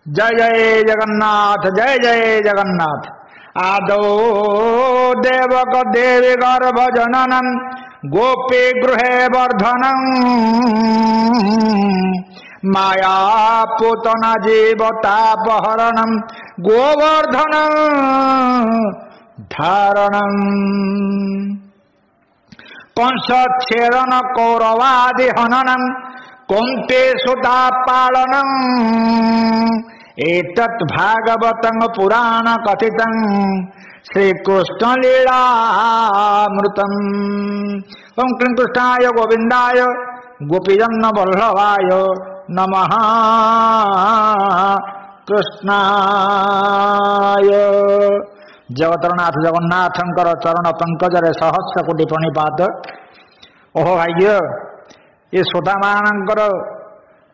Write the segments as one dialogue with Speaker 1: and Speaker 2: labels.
Speaker 1: जय जय जगन्नाथ जय जय जगन्नाथ। आदौ देवक देवी गर्भ जननम गोपी गृहे वर्धनम माया पूतना जीवतापहरणम गोवर्धनम धारणम कंसच्छेदन कौरवादि हननम कुंती सुता पालनम एतत् भागवतं पुराण कथितं श्रीकृष्ण लीलामृतम्। ओं क्लीं कृष्णाय गोविंदाय गोपीजन वल्लभाय नमः कृष्णाय। जगतरनाथ जगन्नाथंकर चरण पंकजरे सहस्र कोटि प्रणिपात। ओहो भाग्य ये श्रोता मानकर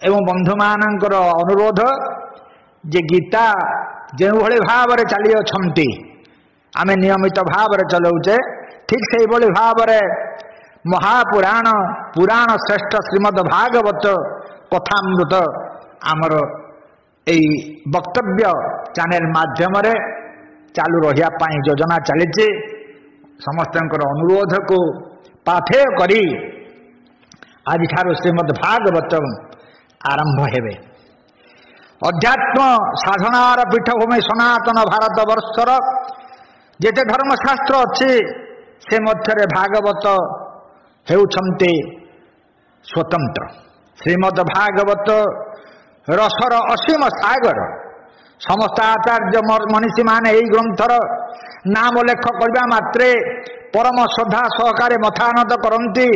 Speaker 1: एवं बंधु मानकर अनुरोध जे गीता जो भाव में चली अच्छी आम नियमित भाव में चलाऊे ठीक से भाव में महापुराण पुराण श्रेष्ठ श्रीमद् भागवत कथामृत आमर यही वक्तव्य चैनल माध्यम चालू रही योजना चली समस्त अनुरोध को पाथेय करी आज ठारू श्रीमद् भागवत आरंभ हेबे। अध्यात्म साधनार पीठभूमि सनातन भारत वर्षर जेते धर्मशास्त्र अच्छी से मध्य भागवत हेउछन्ते स्वतंत्र। श्रीमद् भागवत रसर असीम सागर समस्त आचार्य मनीषी माने यही ग्रंथर नाम उल्लेख करबा मात्रे परम श्रद्धा सहकारे मथानत करती।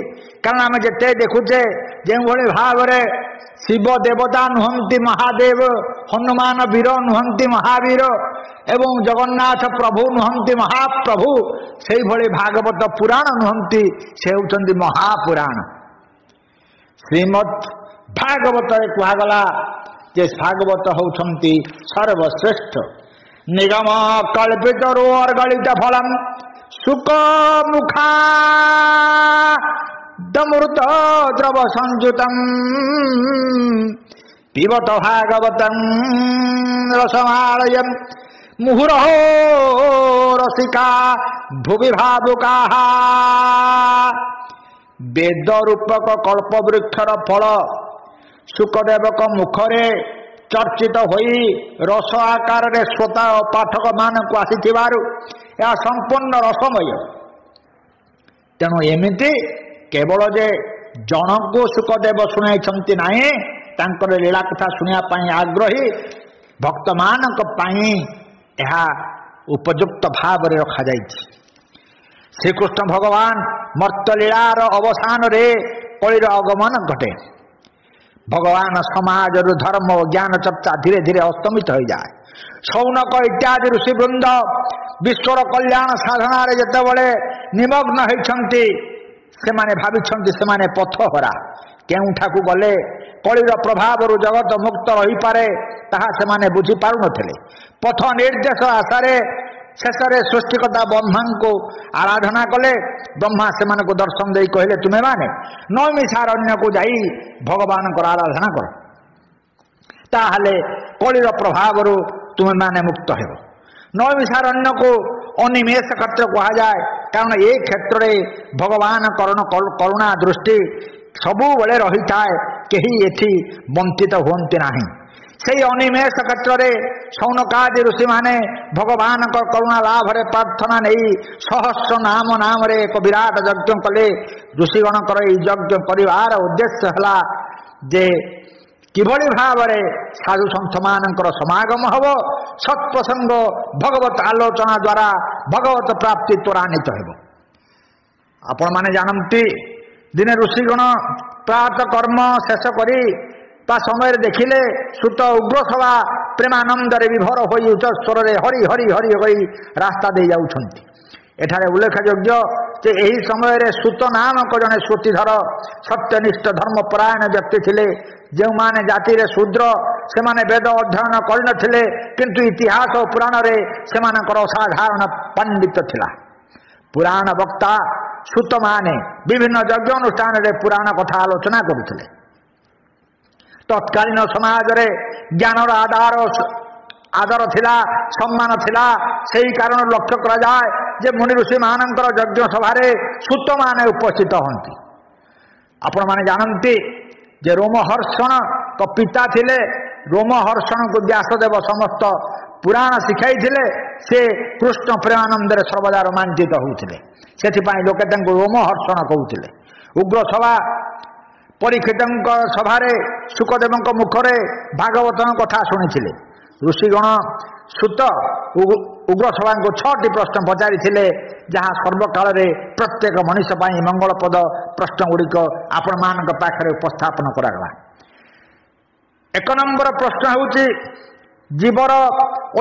Speaker 1: कारण आम जिते देखुचे जो भाव में शिव देवता नुहंती महादेव, हनुमान वीर नुहंती महावीर एवं जगन्नाथ प्रभु नुहंती महाप्रभु, से भली भागवत पुराण नुहंती से होउछन्ति महापुराण। श्रीमद् भागवत कहगला जे भागवत होउछन्ति सर्वश्रेष्ठ निगम कल्पित अर्गलित फलम सुख मुखा दमृत द्रव संयुतम पिबत भागवतं रसमालयं मुहुरहो रसिका भुवि भावुकाः। वेद रूपक कल्प वृक्षर फल सुखदेवक मुखरे चर्चित होई रस आकार रे श्रोता और पाठक मान को आसीथिबारु या संपूर्ण रसमय। तेणु एमिति केवल जे जन को सुखदेव शुणाई नहीं तांकर लीला कथा शुणा आग्रही भक्त मानक पाई यह उपयुक्त भाव में रखा जाय। श्रीकृष्ण भगवान मर्त्यलीलार अवसान रे कलिर आगमन घटे। भगवान समाज धर्म और ज्ञान चर्चा धीरे धीरे अस्तमित हो जाए। शौनक इत्यादि ऋषिवृंद विश्वर कल्याण साधना जितेबले निमग्न होती से भावी पथहरा केउठाकू गले कलिर प्रभाव जगत मुक्त रही पारे ताहा से बुझी पारु नथिले। पथ निर्देश आशारे शेष सृष्टिकर्ता ब्रह्मा को आराधना कले। ब्रह्मा से दर्शन दे कहले तुम्हें माने नैमिषारण्य को जाई भगवान को आराधना कर ताहले कलिर प्रभाव तुम्हें माने मुक्त हो। नैमिषारण्य को अनिमेष क्षेत्र कहा जाए कारण ये क्षेत्र में भगवान करुणा दृष्टि सबु बेले रही थाए कहीं एठी वंचित हुंती नहीं। से अनिमेष क्षेत्र में शौनकादि ऋषि माने भगवान को करुणा लाभ रे प्रार्थना नहीं सहस्र नाम नाम रे एक विराट यज्ञ कले। ऋषिगण यज्ञ कर उद्देश्य है जे किभली भाव में साधु सन्थ मानकर समागम हब सत्प्रसंग भगवत आलोचना द्वारा भगवत प्राप्ति त्वरान्वित हो। आपण माने जानती दिने ऋषिगण प्रात कर्म शेष करी ता समय देखिले सुत उग्र सभा प्रेमानंद विभोर हो उच्च स्वर हरि हरि हरि हरि रास्ता दे जाउछंती। एठारे उल्लेखयोग्य जे यही समय सुत नामक जड़े श्रुतिधर सत्यनिष्ठ धर्मपरायण व्यक्ति थिले। जो माने जाति रे शूद्र से माने वेद अध्ययन करनथिले किंतु इतिहास और पुराण रे से मानकर असाधारण पंडित थिला। पुराण वक्ता सुत माने विभिन्न यज्ञ अनुष्ठान रे पुराण कथा आलोचना करुथिले। तत्कालीन समाज रे ज्ञानर आदर थिला सम्मान थिला सेही कारण लक्ष्य करा जाए जे मुनि ऋषि मानकर यज्ञ सभारे सूत माने उपस्थित हंती। आपण माने जानंती जे रोमहर्षण को पिता थिले। रोमहर्षण को व्यासदेव समस्त पुराण शिखाई थिले। से कृष्ण प्रेमानंद रे सर्वदा रोमांचित होउथिले। सेथिपाई लोके तांको रोमहर्षण कहउथिले। उग्र सभा परीक्षितଙ୍କ सभारे सुखदेवଙ୍କ मुखरे भागवतन कथा शुणिथिले। ऋषिगण सुत उग्र सभा को 6टी प्रश्न पचारि थिले जहाँ सर्वकाल रे प्रत्येक मनुष्य पाई मंगलपद प्रश्न गुड़िक आपण मानक पाखरे उपस्थापन करागला। 1 नंबर प्रश्न होउची जीवर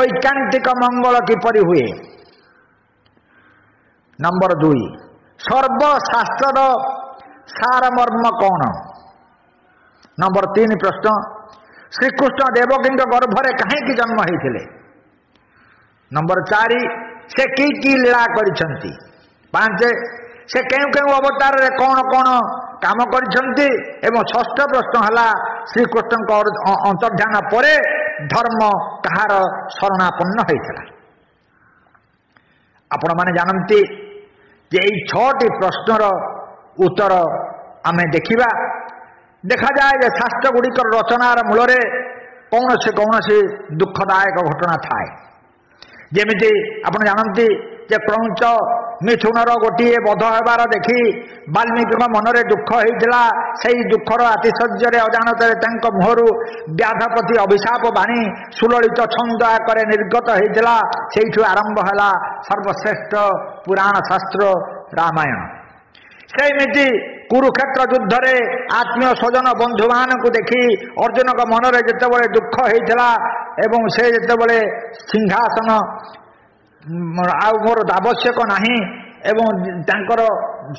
Speaker 1: ऐकांतिक मंगल किपरि हुए। नंबर 2 सर्वशास्त्र सारमर्म कौन। नंबर 3 प्रश्न श्रीकृष्ण देवकी गर्भरे कहीं जन्म होते। नंबर 4 से की लीला करिसंती। 5 से केउ केउ अवतार रे कौन कौन काम करिसंती। एवं 6ठ प्रश्न हला श्रीकृष्ण अंतर्ध्यान परे धर्म कहार शरणापन्न होता। आपण माने जानंती जे 6टी प्रश्नर उत्तर आमे देखा जाए जे शास्त्र गुड़िकर रचनार मूलरे कौन से दुखदायक घटना थाए। जेमिति आपण जानंती जे क्रौंच मिथुनर गोटे बध हेबार देखि वाल्मीकि मनरे दुख होइतिला। सेही दुखर आतिशय्य अजाणत मुहरु व्याधपति अभिशाप बाणी सुललित छंद आकारे निर्गत होइतिला। सेइठु आरंभ हला सर्वश्रेष्ठ पुराण शास्त्र रामायण। सेमिति कुरुक्षेत्र युद्ध रे आत्मीय स्वजन बंधु मान को देखी अर्जुन का मनरे जेतेबेले दुख होइतिला एवं से जेतेबेले सिंहासन आ मोर आवश्यक नहीं एवं तांकर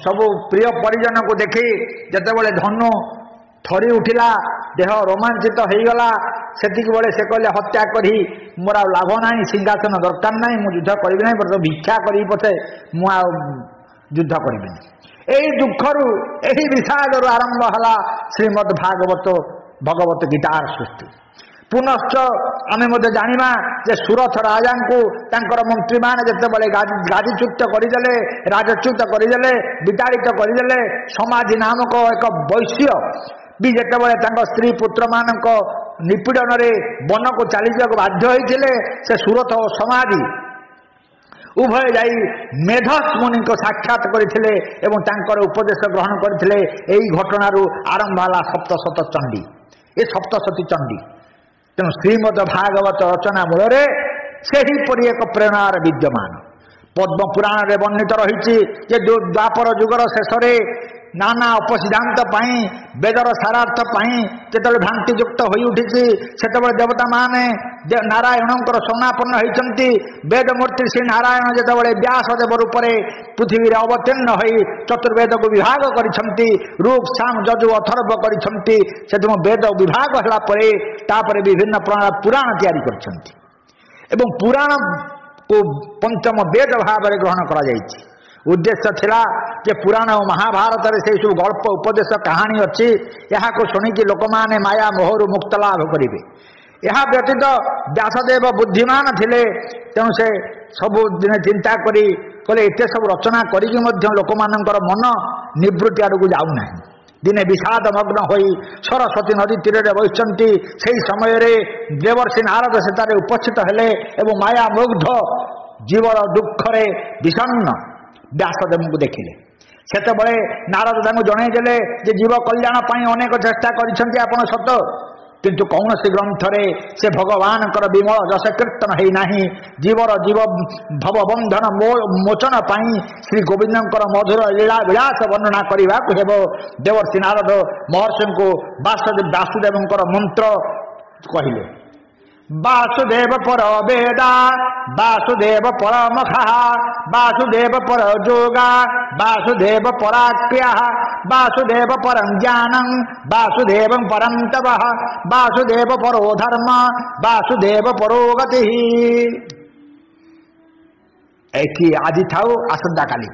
Speaker 1: सब प्रिय परिजन को देखी जेतेबेले धनु थरी उठिला देह रोमांचित होइगला। सेतिक बेले से कहले हत्या करी मोर लाभ नहीं सिंहासन दरकार नहीं मु युद्ध करिबि नहीं पर भिक्षा करी पछे मु युद्ध करिबि। एही दुखरु एही विषादरु आरंभ हला श्रीमद् भगवत गीतार सृष्टि। पुनश्च आमे मते जानिबा जे सुरथ राजा को तांकर मंत्री मान जेतेबेले गादीच्युत करिदेले राजच्युत करिदेले विताड़ित करिदेले समाधि नामक एक वैश्य भी जेतेबेले तांकर स्त्री पुत्र मानक निपीड़न रे वन को चली जाक बाध्य होइथिले। से सुरथ और समाधि उभय जाई मेधस मुनि को साक्षात करथिले एवं तांकर उपदेश ग्रहण करथिले। एही घटनारू आरंभ हला सप्तशत चंडी। ए सप्तशती चंडी तेणु श्रीमद् भागवत रचना मूल से ही परि एक प्रेरणार विद्यमान। पद्म पुराण रे वर्णित रही द्वापर जुगर शेष नाना उपसिद्धांत वेदर सारार्थ जिते भ्रांतियुक्त हो उठी से देवता माने नारायण शरणापन्न होती। वेदमूर्ति श्री नारायण जिते व्यासदेव रूप से पृथ्वी अवतीर्ण हो चतुर्वेद को विभाग करिसंती। ऋक् साम यजु अथर्व करिसंती। से वेद विभाग होगापर विभिन्न पुराण तैयारी करिसंती एवं पुराण को पंचम वेद भाव में ग्रहण करा जायछि। उद्देश्य थिला जे पुराण और महाभारत रे से सब गल्प उपदेश कहानी अच्छी यहाँ को शुणिकी लोक माने माया मोहरु मुक्त लाभ करिवे। यह व्यतीत व्यासदेव बुद्धिमान थिले तेणु से सब दिन चिंता करी कले एते सब रचना करिकी मध्य लोक मानकर मन निवृत्ति आड़क जाऊना। दिने विषाद मग्न होई सरस्वती नदी तीर बसती। से समय देवर्षि नारद सेठारे उपस्थित हेले एवं माया मुग्ध जीवर दुखरे विषन्न व्यासदेव को देखिले। सेतबेले नारद तांको जणैदेले जे जीव कल्याण पाई अनेक चेष्टा करिसंती आपण सत किंतु कौन से ग्रंथ रे से भगवान विमल जस कीर्तन है नाही। जीवर जीव भव बंधन मोचन पाई श्री गोविंद मधुर लीला विलास वर्णना करने को हेब। देवर्षि नारद महर्षि को वासुदेव मंत्र कहले वासुदेव पर वेदा वासुदेव पर मखा वासुदेव पर जोगा वासुदेव पराक्रिया वासुदेव परं ज्ञानं वासुदेव परं तपः वासुदेव परो धर्म वासुदेव परो गति। आदि था आसंता काली।